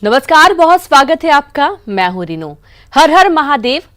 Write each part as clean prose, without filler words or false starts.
नमस्कार, बहुत स्वागत है आपका। मैं हूं रीनू। हर हर महादेव।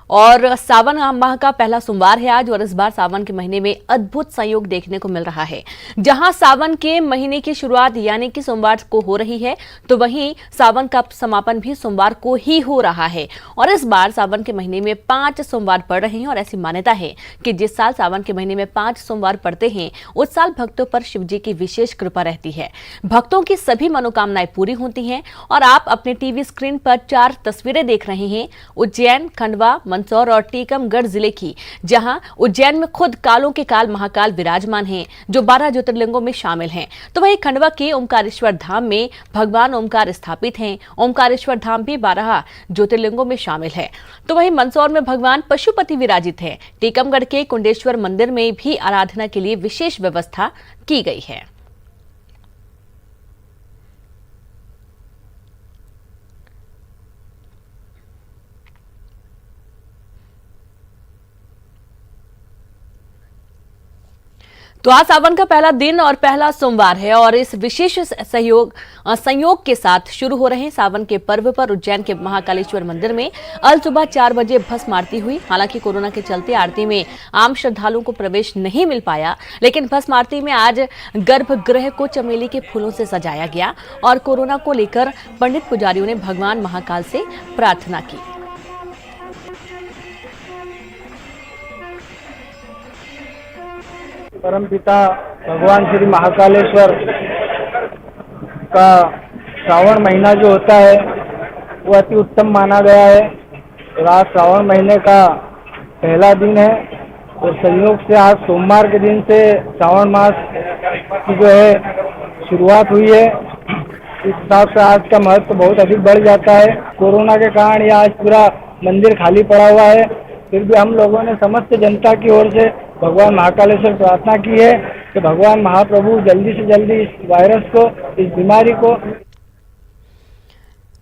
और सावन माह का पहला सोमवार है आज, और इस बार सावन के महीने में अद्भुत संयोग देखने को मिल रहा है। जहां सावन के महीने की शुरुआत यानी कि सोमवार को हो रही है, तो वहीं सावन का समापन भी सोमवार को ही हो रहा है। और इस बार सावन के महीने में 5 सोमवार पड़ रहे हैं, और ऐसी मान्यता है कि जिस साल सावन के महीने में 5 सोमवार पड़ते हैं, उस साल भक्तों पर शिव जी की विशेष कृपा रहती है। भक्तों की सभी मनोकामनाएं पूरी होती हैं। और आप अपने टीवी स्क्रीन पर 4 तस्वीरें देख रहे हैं, उज्जैन, खंडवा, मंदसौर और टीकमगढ़ जिले की। जहां उज्जैन में खुद कालों के काल महाकाल विराजमान हैं, जो 12 ज्योतिर्लिंगों में शामिल हैं। तो वहीं खंडवा के ओमकारेश्वर धाम में भगवान ओमकार स्थापित हैं। ओमकारेश्वर धाम भी 12 ज्योतिर्लिंगों में शामिल है। तो वहीं मंदसौर में भगवान पशुपति विराजित हैं। टीकमगढ़ के कुंडेश्वर मंदिर में भी आराधना के लिए विशेष व्यवस्था की गई है। तो आज सावन का पहला दिन और पहला सोमवार है, और इस विशेष संयोग के साथ शुरू हो रहे सावन के पर्व पर उज्जैन के महाकालेश्वर मंदिर में अल सुबह 4 बजे भस्म आरती हुई। हालांकि कोरोना के चलते आरती में आम श्रद्धालुओं को प्रवेश नहीं मिल पाया, लेकिन भस्म आरती में आज गर्भगृह को चमेली के फूलों से सजाया गया। और कोरोना को लेकर पंडित पुजारियों ने भगवान महाकाल से प्रार्थना की। परमपिता भगवान श्री महाकालेश्वर का श्रावण महीना जो होता है वो अति उत्तम माना गया है। और आज श्रावण महीने का पहला दिन है, और संयोग से आज सोमवार के दिन से श्रावण मास की जो है शुरुआत हुई है। इस हिसाब से आज का महत्व बहुत अधिक बढ़ जाता है। कोरोना के कारण ये आज पूरा मंदिर खाली पड़ा हुआ है, फिर भी हम लोगों ने समस्त जनता की ओर से भगवान महाकालेश्वर प्रार्थना की है कि भगवान महाप्रभु जल्दी से जल्दी इस वायरस को, इस बीमारी को।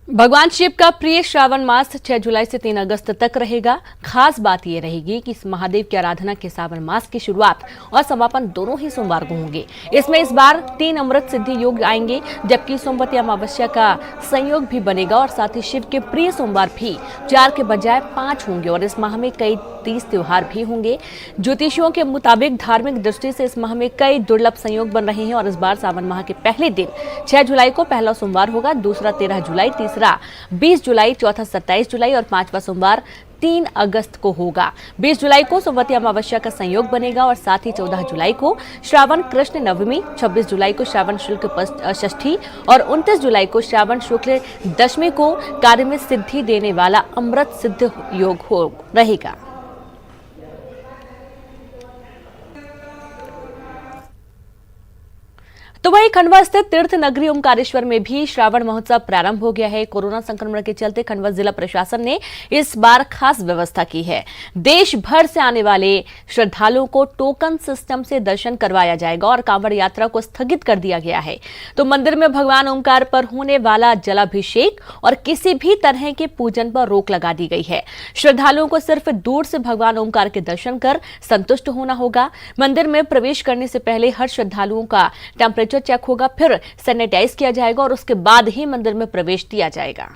भगवान शिव का प्रिय श्रावण मास 6 जुलाई से 3 अगस्त तक रहेगा। खास बात यह रहेगी कि इस महादेव की आराधना के श्रावण मास की शुरुआत और समापन दोनों ही सोमवार को होंगे। इसमें इस बार 3 अमृत सिद्धि योग आएंगे, जबकि सोमवती अमावस्या का संयोग भी बनेगा। और साथ ही शिव के प्रिय सोमवार भी 4 के बजाय 5 होंगे। और इस माह में कई 30 त्योहार भी होंगे। ज्योतिषियों के मुताबिक धार्मिक दृष्टि से इस माह में कई दुर्लभ संयोग बन रहे हैं। और इस बार सावन माह के पहले दिन 6 जुलाई को पहला सोमवार होगा, दूसरा 13 जुलाई, तीसरा 20 जुलाई, चौथा 27 जुलाई और 5वां सोमवार 3 अगस्त को होगा। 20 जुलाई को सोमवती अमावस्या का संयोग बनेगा, और साथ ही 14 जुलाई को श्रावण कृष्ण नवमी, 26 जुलाई को श्रावण शुक्ल षष्ठी और 29 जुलाई को श्रावण शुक्ल दशमी को कार्य में सिद्धि देने वाला अमृत सिद्ध योग हो रहेगा। तो वहीं खंडवा स्थित तीर्थ नगरी ओमकारेश्वर में भी श्रावण महोत्सव प्रारंभ हो गया है। कोरोना संक्रमण के चलते खंडवा जिला प्रशासन ने इस बार खास व्यवस्था की है। देश भर से आने वाले श्रद्धालुओं को टोकन सिस्टम से दर्शन करवाया जाएगा, और कांवड़ यात्रा को स्थगित कर दिया गया है। तो मंदिर में भगवान ओमकार पर होने वाला जलाभिषेक और किसी भी तरह के पूजन पर रोक लगा दी गई है। श्रद्धालुओं को सिर्फ दूर से भगवान ओमकार के दर्शन कर संतुष्ट होना होगा। मंदिर में प्रवेश करने से पहले हर श्रद्धालुओं का टेम्परेचर चेक होगा, फिर सैनिटाइज किया जाएगा, और उसके बाद ही मंदिर में प्रवेश दिया जाएगा।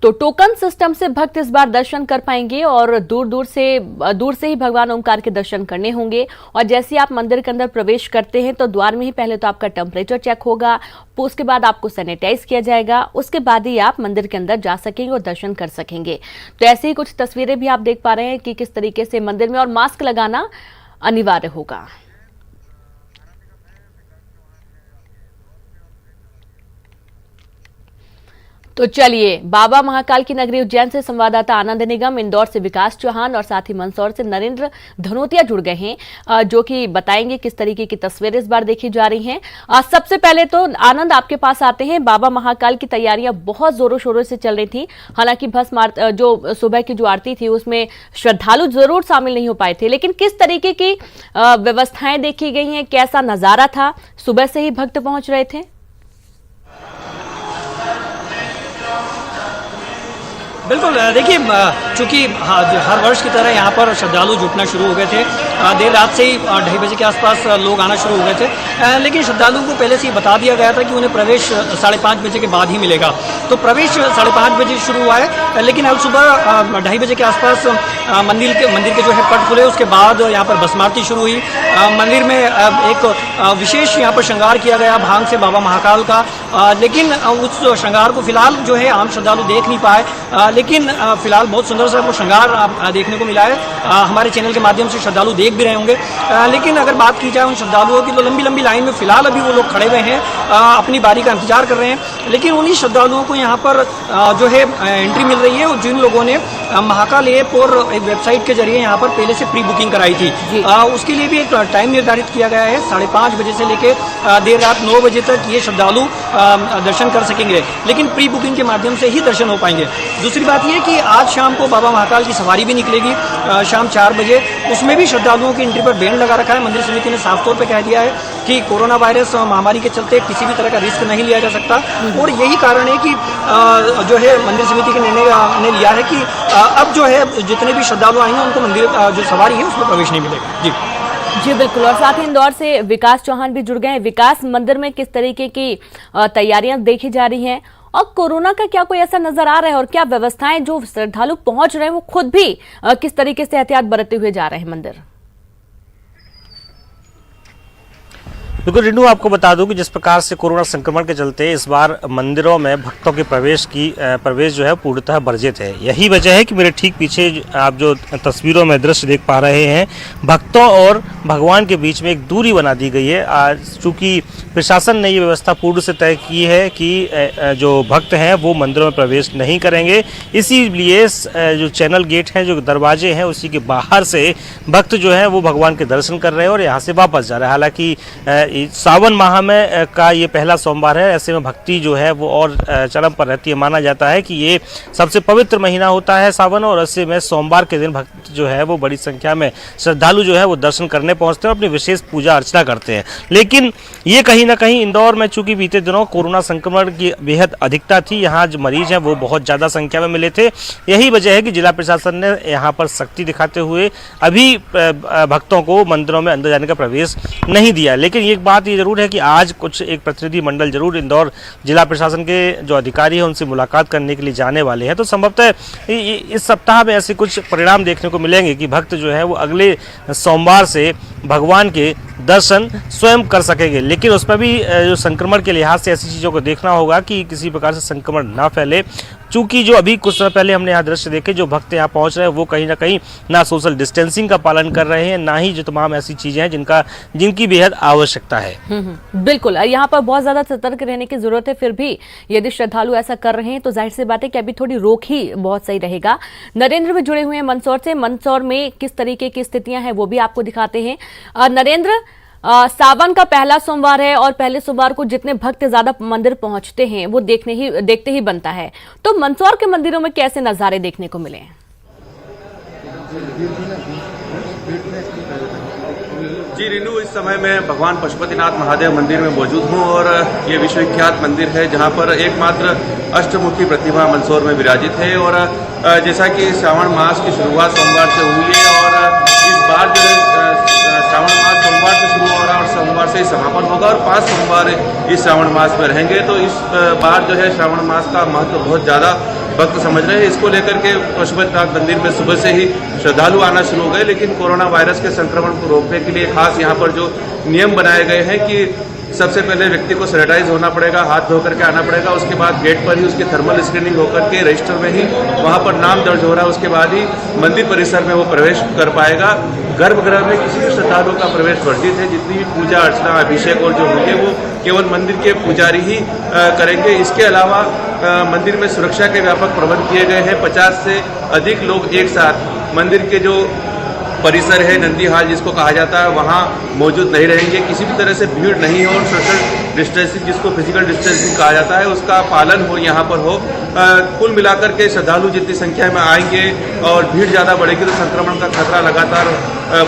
तो टोकन सिस्टम से भक्त इस बार दर्शन कर पाएंगे, और दूर से ही भगवान ओमकार के दर्शन करने होंगे। और जैसे आप मंदिर के अंदर प्रवेश करते हैं, तो द्वार में ही पहले तो आपका टेम्परेचर चेक होगा, उसके बाद आपको सैनिटाइज किया जाएगा, उसके बाद ही आप मंदिर के अंदर जा सकेंगे और दर्शन कर सकेंगे। तो ऐसी ही कुछ तस्वीरें भी आप देख पा रहे हैं कि किस तरीके से मंदिर में, और मास्क लगाना अनिवार्य होगा। तो चलिए, बाबा महाकाल की नगरी उज्जैन से संवाददाता आनंद निगम, इंदौर से विकास चौहान और साथ ही मंदसौर से नरेंद्र धनोतिया जुड़ गए हैं, जो कि बताएंगे किस तरीके की तस्वीरें इस बार देखी जा रही हैं। सबसे पहले तो आनंद, आपके पास आते हैं। बाबा महाकाल की तैयारियां बहुत जोरों शोरों से चल रही थी। हालांकि भस्म जो सुबह की जो आरती थी उसमें श्रद्धालु जरूर शामिल नहीं हो पाए थे, लेकिन किस तरीके की व्यवस्थाएं देखी गई हैं, कैसा नजारा था? सुबह से ही भक्त पहुंच रहे थे। बिल्कुल देखिए, चूँकि हर वर्ष की तरह यहाँ पर श्रद्धालु जुटना शुरू हो गए थे। देर रात से ही 2:30 बजे के आसपास लोग आना शुरू हो गए थे, लेकिन श्रद्धालुओं को पहले से ही बता दिया गया था कि उन्हें प्रवेश 5:30 बजे के बाद ही मिलेगा। तो प्रवेश 5:30 बजे शुरू हुआ है, लेकिन अब सुबह 2:30 बजे के आसपास मंदिर के जो है पट खुले, उसके बाद यहाँ पर भस्म आरती शुरू हुई। मंदिर में एक विशेष यहाँ पर श्रृंगार किया गया भांग से बाबा महाकाल का, लेकिन उस श्रृंगार को फिलहाल जो है आम श्रद्धालु देख नहीं पाए, लेकिन फिलहाल बहुत सुंदर सा वो श्रृंगार देखने को मिला है। हमारे चैनल के माध्यम से श्रद्धालु देख भी रहे होंगे, लेकिन अगर बात की जाए उन श्रद्धालुओं की, तो लंबी लंबी लाइन में फिलहाल अभी वो लोग खड़े हुए हैं, अपनी बारी का इंतजार कर रहे हैं। लेकिन उन्हीं श्रद्धालुओं को यहाँ पर जो है एंट्री मिल रही है, और जिन लोगों ने महाकाल ऐप और एक वेबसाइट के जरिए यहाँ पर पहले से प्री बुकिंग कराई थी, उसके लिए भी एक टाइम निर्धारित किया गया है। 5:30 बजे से लेकर देर रात 9 बजे तक ये श्रद्धालु दर्शन कर सकेंगे, लेकिन प्री बुकिंग के माध्यम से ही दर्शन हो पाएंगे। दूसरी बात यह कि आज शाम को बाबा महाकाल की सवारी भी निकलेगी शाम 4 बजे, उसमें भी श्रद्धालुओं की एंट्री पर बैन लगा रखा है। मंदिर समिति ने साफ तौर पर कह दिया है कि कोरोना वायरस महामारी के चलते किसी भी तरह का रिस्क नहीं लिया जा सकता, और यही कारण है कि जो है मंदिर समिति के निर्णय ने लिया है कि अब जो है जितने भी श्रद्धालु आएंगे उनको मंदिर जो सवारी है उसमें प्रवेश नहीं मिलेगा। जी बिल्कुल। और साथ ही इंदौर से विकास चौहान भी जुड़ गए हैं। विकास, मंदिर में किस तरीके की तैयारियां देखी जा रही हैं, और कोरोना का क्या कोई असर नजर आ रहा है, और क्या व्यवस्थाएं जो श्रद्धालु पहुंच रहे हैं वो खुद भी किस तरीके से एहतियात बरतते हुए जा रहे हैं मंदिर? बिल्कुल रिनू, आपको बता दूं कि जिस प्रकार से कोरोना संक्रमण के चलते इस बार मंदिरों में भक्तों के प्रवेश जो है पूर्णतः वर्जित है। यही वजह है कि मेरे ठीक पीछे आप जो तस्वीरों में दृश्य देख पा रहे हैं, भक्तों और भगवान के बीच में एक दूरी बना दी गई है। आज चूँकि प्रशासन ने ये व्यवस्था पूर्व से तय की है कि जो भक्त हैं वो मंदिरों में प्रवेश नहीं करेंगे, इसीलिए जो चैनल गेट हैं, जो दरवाजे हैं, उसी के बाहर से भक्त जो है वो भगवान के दर्शन कर रहे हैं और यहाँ से वापस जा रहे हैं। हालांकि सावन माह में का ये पहला सोमवार है, ऐसे में भक्ति जो है वो और चरम पर रहती है। माना जाता है कि ये सबसे पवित्र महीना होता है सावन, और ऐसे में सोमवार के दिन भक्त जो है वो बड़ी संख्या में श्रद्धालु जो है वो दर्शन करने पहुंचते हैं और अपनी विशेष पूजा अर्चना करते हैं। लेकिन ये कहीं ना कहीं इंदौर में चूंकि बीते दिनों कोरोना संक्रमण की बेहद अधिकता थी, यहाँ जो मरीज हैं वो बहुत ज़्यादा संख्या में मिले थे। यही वजह है कि जिला प्रशासन ने यहाँ पर सख्ती दिखाते हुए अभी भक्तों को मंदिरों में अंदर जाने का प्रवेश नहीं दिया। लेकिन एक बात ये जरूर है कि आज कुछ एक प्रतिनिधि मंडल जरूर इंदौर जिला प्रशासन के जो अधिकारी हैं उनसे मुलाकात करने के लिए जाने वाले हैं। तो संभवतः इस सप्ताह में ऐसे कुछ परिणाम देखने को मिलेंगे कि भक्त जो है वो अगले सोमवार से भगवान के दर्शन स्वयं कर सकेंगे। लेकिन उसमें भी जो संक्रमण के लिहाज से ऐसी चीज़ों को देखना होगा कि किसी प्रकार से संक्रमण ना फैले। चूँकि जो अभी कुछ समय पहले हमने यहाँ दृश्य देखे, जो भक्त यहाँ पहुँच रहे हैं वो कहीं ना कहीं ना सोशल डिस्टेंसिंग का पालन कर रहे हैं, ना ही जो तमाम ऐसी चीज़ें हैं जिनकी बेहद आवश्यकता है। बिल्कुल, यहाँ पर बहुत ज़्यादा सतर्क रहने की जरूरत है। फिर भी यदि श्रद्धालु ऐसा कर रहे हैं तो जाहिर सी बात है कि अभी थोड़ी रोक ही बहुत सही रहेगा। नरेंद्र भी जुड़े हुए हैं मंदसौर से। मंदसौर में किस तरीके की स्थितियां हैं वो भी आपको दिखाते हैं। नरेंद्र, सावन का पहला सोमवार है और पहले सोमवार को जितने भक्त ज्यादा मंदिर पहुंचते हैं वो देखते ही बनता है, तो मंदसौर के मंदिरों में कैसे नजारे देखने को मिले? जी रिनू, इस समय मैं भगवान पशुपतिनाथ महादेव मंदिर में मौजूद हूं और ये विश्वविख्यात मंदिर है जहां पर एकमात्र अष्टमुखी प्रतिमा मंदसौर में विराजित है। और जैसा कि श्रावण मास की शुरुआत सोमवार से हुई है और इस बार जो श्रावण मास सोमवार से शुरू हो रहा है और सोमवार से ही समापन होगा और 5 सोमवार इस श्रावण मास में रहेंगे। तो इस बार जो है श्रावण मास का महत्व बहुत ज़्यादा भक्त समझ रहे हैं। इसको लेकर के पशुपतिनाथ मंदिर में सुबह से ही श्रद्धालु आना शुरू हो गए, लेकिन कोरोना वायरस के संक्रमण को रोकने के लिए खास यहाँ पर जो नियम बनाए गए हैं कि सबसे पहले व्यक्ति को सैनिटाइज होना पड़ेगा, हाथ धो करके आना पड़ेगा, उसके बाद गेट पर ही उसकी थर्मल स्क्रीनिंग होकर के रजिस्टर में ही वहाँ पर नाम दर्ज हो रहा है, उसके बाद ही मंदिर परिसर में वो प्रवेश कर पाएगा। गर्भगृह में किसी भी श्रद्धालु का प्रवेश वर्जित है। जितनी भी पूजा अर्चना अभिषेक और जो होंगे वो केवल मंदिर के पुजारी ही करेंगे। इसके अलावा मंदिर में सुरक्षा के व्यापक प्रबंध किए गए हैं। 50 से अधिक लोग एक साथ मंदिर के जो परिसर है, नंदी हाल जिसको कहा जाता है, वहाँ मौजूद नहीं रहेंगे। किसी भी तरह से भीड़ नहीं हो और सोशल डिस्टेंसिंग, जिसको फिजिकल डिस्टेंसिंग कहा जाता है, उसका पालन हो, यहाँ पर हो। कुल मिलाकर के श्रद्धालु जितनी संख्या में आएंगे और भीड़ ज़्यादा बढ़ेगी तो संक्रमण का खतरा लगातार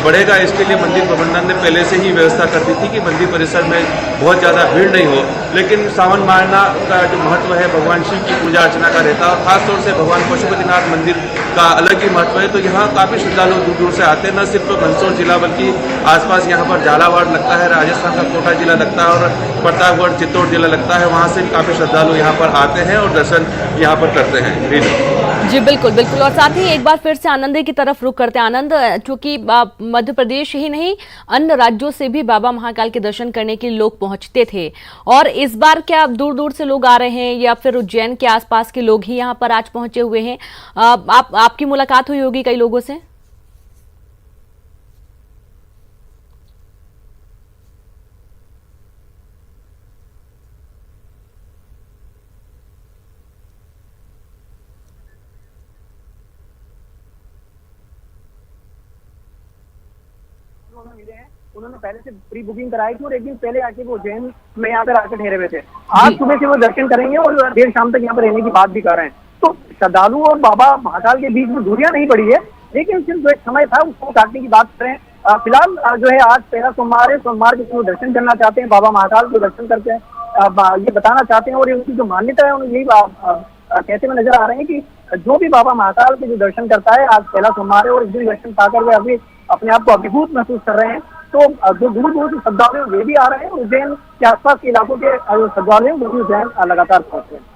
बढ़ेगा। इसके लिए मंदिर प्रबंधन ने पहले से ही व्यवस्था कर दी थी कि मंदिर परिसर में बहुत ज़्यादा भीड़ नहीं हो। लेकिन सावन महीना का जो महत्व है भगवान शिव की पूजा अर्चना का रहता है और खासतौर से भगवान पशुपतिनाथ मंदिर का अलग ही महत्व है। तो यहाँ काफ़ी श्रद्धालु दूर दूर से आते हैं, न सिर्फ मंदसौर जिला बल्कि आसपास यहाँ पर झालावाड़ लगता है, राजस्थान का कोटा जिला लगता है और प्रतापगढ़ चित्तौड़ जिला लगता है, वहाँ से भी काफ़ी श्रद्धालु यहाँ पर आते हैं और दर्शन यहाँ पर करते हैं। जी बिल्कुल बिल्कुल। और साथ ही एक बार फिर से आनंद की तरफ रुख करते हैं। आनंद, चूंकि मध्य प्रदेश ही नहीं अन्य राज्यों से भी बाबा महाकाल के दर्शन करने के लिए लोग पहुंचते थे, और इस बार क्या दूर दूर से लोग आ रहे हैं या फिर उज्जैन के आसपास के लोग ही यहाँ पर आज पहुंचे हुए हैं? आपकी मुलाकात हुई होगी कई लोगों से? मिले हैं, उन्होंने पहले से प्री बुकिंग कराई थी और एक दिन पहले आके वो उज्जैन में यहाँ पर आकर ठहरे हुए थे। आज सुबह से वो दर्शन करेंगे और देर शाम तक यहाँ पर रहने की बात भी कर रहे हैं। तो श्रद्धालु और बाबा महाकाल के बीच में दूरियां नहीं बढ़ी है, लेकिन सिर्फ जो एक समय था उसको काटने की बात करें। फिलहाल जो है आज पहला सोमवार है, सोमवार के दिन दर्शन करना चाहते हैं, बाबा महाकाल के दर्शन करके ये बताना चाहते हैं और उनकी जो मान्यता है उन्हें यही कहते हुए नजर आ रहे हैं कि जो भी बाबा महाकाल के जो दर्शन करता है, आज पहला सोमवार है और इस दिन दर्शन पाकर वे अभी अपने आप को अभिभूत महसूस कर रहे हैं। तो जो दूर दूर से श्रद्धालु वे भी आ रहे हैं, उज्जैन के आसपास के इलाकों के श्रद्धालु वो भी उज्जैन लगातार पहुंच रहे हैं।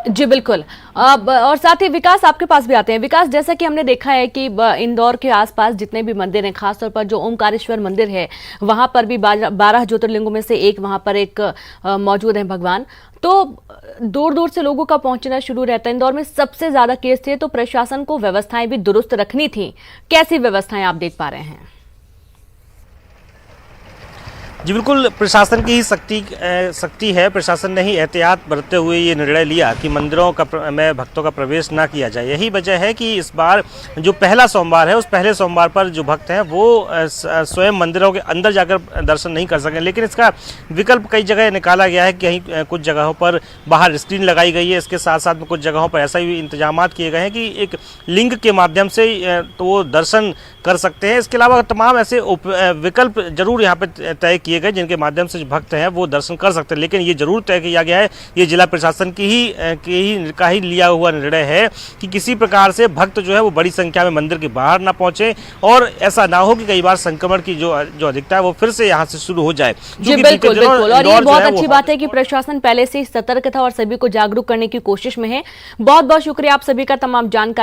जी बिल्कुल। और साथ ही विकास, आपके पास भी आते हैं। विकास, जैसा कि हमने देखा है कि इंदौर के आसपास जितने भी मंदिर हैं, खासतौर पर जो ओमकारेश्वर मंदिर है वहां पर भी 12 ज्योतिर्लिंगों में से एक वहां पर एक मौजूद है भगवान। तो दूर दूर से लोगों का पहुंचना शुरू रहता है। इंदौर में सबसे ज्यादा केस थे, तो प्रशासन को व्यवस्थाएं भी दुरुस्त रखनी थी। कैसी व्यवस्थाएं आप देख पा रहे हैं? जी बिल्कुल, प्रशासन की ही सख्ती है। प्रशासन ने ही एहतियात बरतते हुए ये निर्णय लिया कि मंदिरों में भक्तों का प्रवेश ना किया जाए। यही वजह है कि इस बार जो पहला सोमवार है, उस पहले सोमवार पर जो भक्त हैं वो स्वयं मंदिरों के अंदर जाकर दर्शन नहीं कर सकें। लेकिन इसका विकल्प कई जगह निकाला गया है। कहीं कुछ जगहों पर बाहर स्क्रीन लगाई गई है, इसके साथ साथ में कुछ जगहों पर ऐसा भी इंतजाम किए गए हैं कि एक लिंक के माध्यम से तो वो दर्शन कर सकते हैं। इसके अलावा तमाम ऐसे विकल्प जरूर यहाँ पे तय किए गए जिनके माध्यम से जो भक्त हैं वो दर्शन कर सकते हैं। लेकिन ये जरूर तय किया गया है, ये जिला प्रशासन का ही लिया हुआ निर्णय है कि किसी प्रकार से भक्त जो है वो बड़ी संख्या में मंदिर के बाहर ना पहुंचे और ऐसा ना हो कि कई बार संक्रमण की जो अधिकता है वो फिर से यहाँ से शुरू हो जाए। जी बिल्कुल बिल्कुल। और ये बहुत अच्छी बात है कि प्रशासन पहले से ही सतर्क था और सभी को जागरूक करने की कोशिश में है। बहुत बहुत शुक्रिया आप सभी का तमाम जानकारी